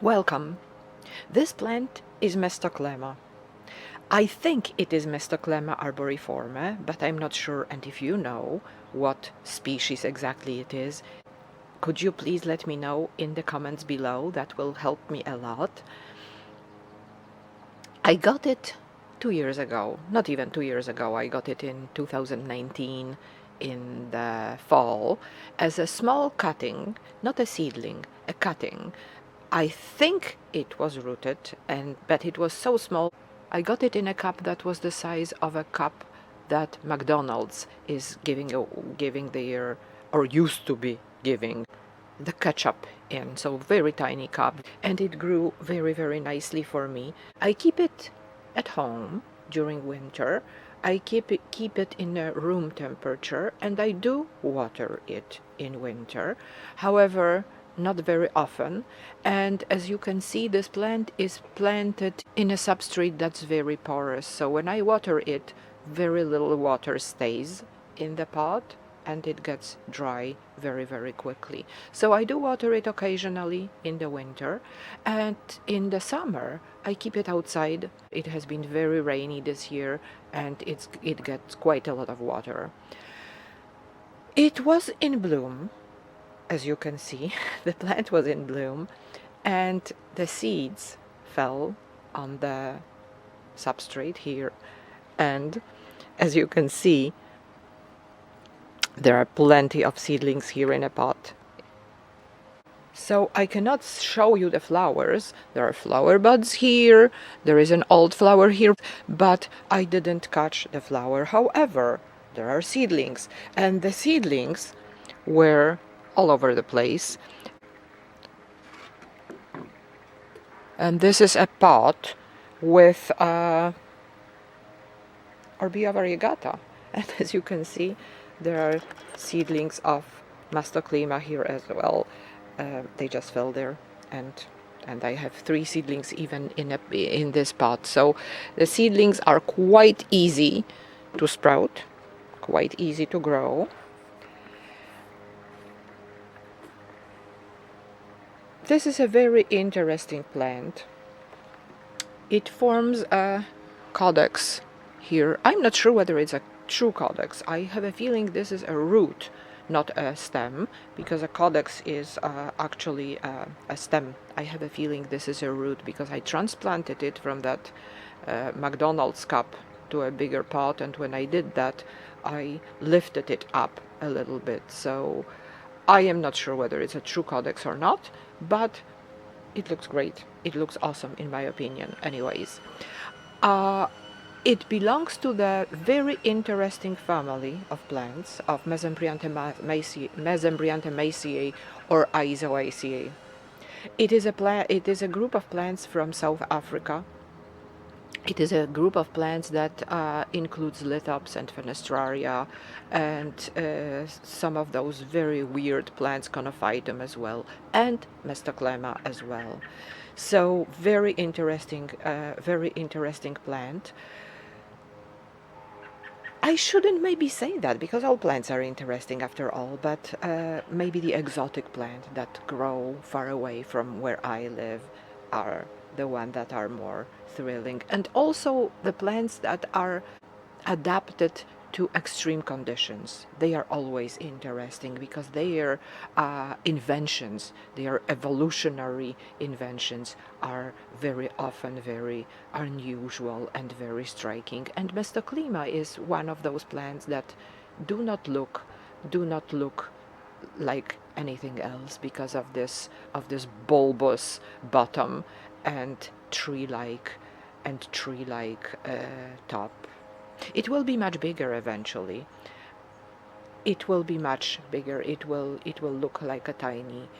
Welcome. This plant is Mestoklema. I think it is Mestoklema arboriforme, but I'm not sure, and if you know what species exactly it is, could you please let me know in the comments below? That will help me a lot. I got it 2 years ago, not even 2 years ago, I got it in 2019 in the fall as a small cutting, not a seedling, a cutting. I think it was rooted, but it was so small. I got it in a cup that was the size of a cup that McDonald's is giving their, or used to be giving, the ketchup in, so very tiny cup, and it grew very, very nicely for me. I keep it at home during winter. I keep it in a room temperature, and I do water it in winter. However, not very often. And as you can see, this plant is planted in a substrate that's very porous. So when I water it, very little water stays in the pot and it gets dry very, very quickly. So I do water it occasionally in the winter, and in the summer I keep it outside. It has been very rainy this year and it gets quite a lot of water. It was in bloom, as you can see. The plant was in bloom and the seeds fell on the substrate here, and as you can see, there are plenty of seedlings here in a pot. So I cannot show you the flowers. There are flower buds here, there is an old flower here, but I didn't catch the flower. However, there are seedlings, and the seedlings were all over the place. And this is a pot with Orbea variegata. And as you can see, there are seedlings of Mestoklema here as well. They just fell there, and I have 3 seedlings even in this pot. So the seedlings are quite easy to sprout, quite easy to grow. This is a very interesting plant. It forms a codex here. I'm not sure whether it's a true codex. I have a feeling this is a root, not a stem, because a codex is actually a stem. I have a feeling this is a root because I transplanted it from that McDonald's cup to a bigger pot, and when I did that I lifted it up a little bit. So I am not sure whether it's a true codex or not, but it looks great. It looks awesome in my opinion. Anyways, it belongs to the very interesting family of plants of Mesembryanthemaceae or Aizoaceae. It is a group of plants from South Africa. It is a group of plants that includes lithops and fenestraria and some of those very weird plants, conophytum as well, and Mestoklema as well. So very interesting plant. I shouldn't maybe say that because all plants are interesting after all, but maybe the exotic plants that grow far away from where I live are the ones that are more thrilling, and also the plants that are adapted to extreme conditions. They are always interesting because their inventions, their evolutionary inventions, are very often very unusual and very striking. And Mestoklema is one of those plants that do not look like anything else because of this bulbous bottom and tree-like top. It will be much bigger eventually. It will be much bigger. It will look like a tiny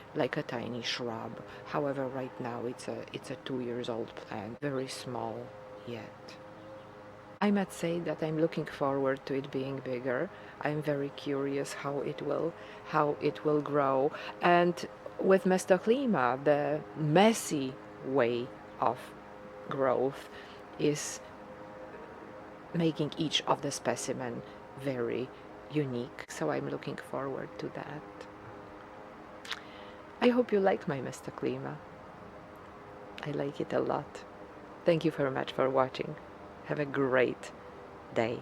shrub. However, right now it's a 2 years old plant, very small yet. I must say that I'm looking forward to it being bigger. I'm very curious how it will grow. And with Mestoklema, the messy way of growth is making each of the specimen very unique. So I'm looking forward to that. I hope you like my Mestoklema. I like it a lot. Thank you very much for watching. Have a great day.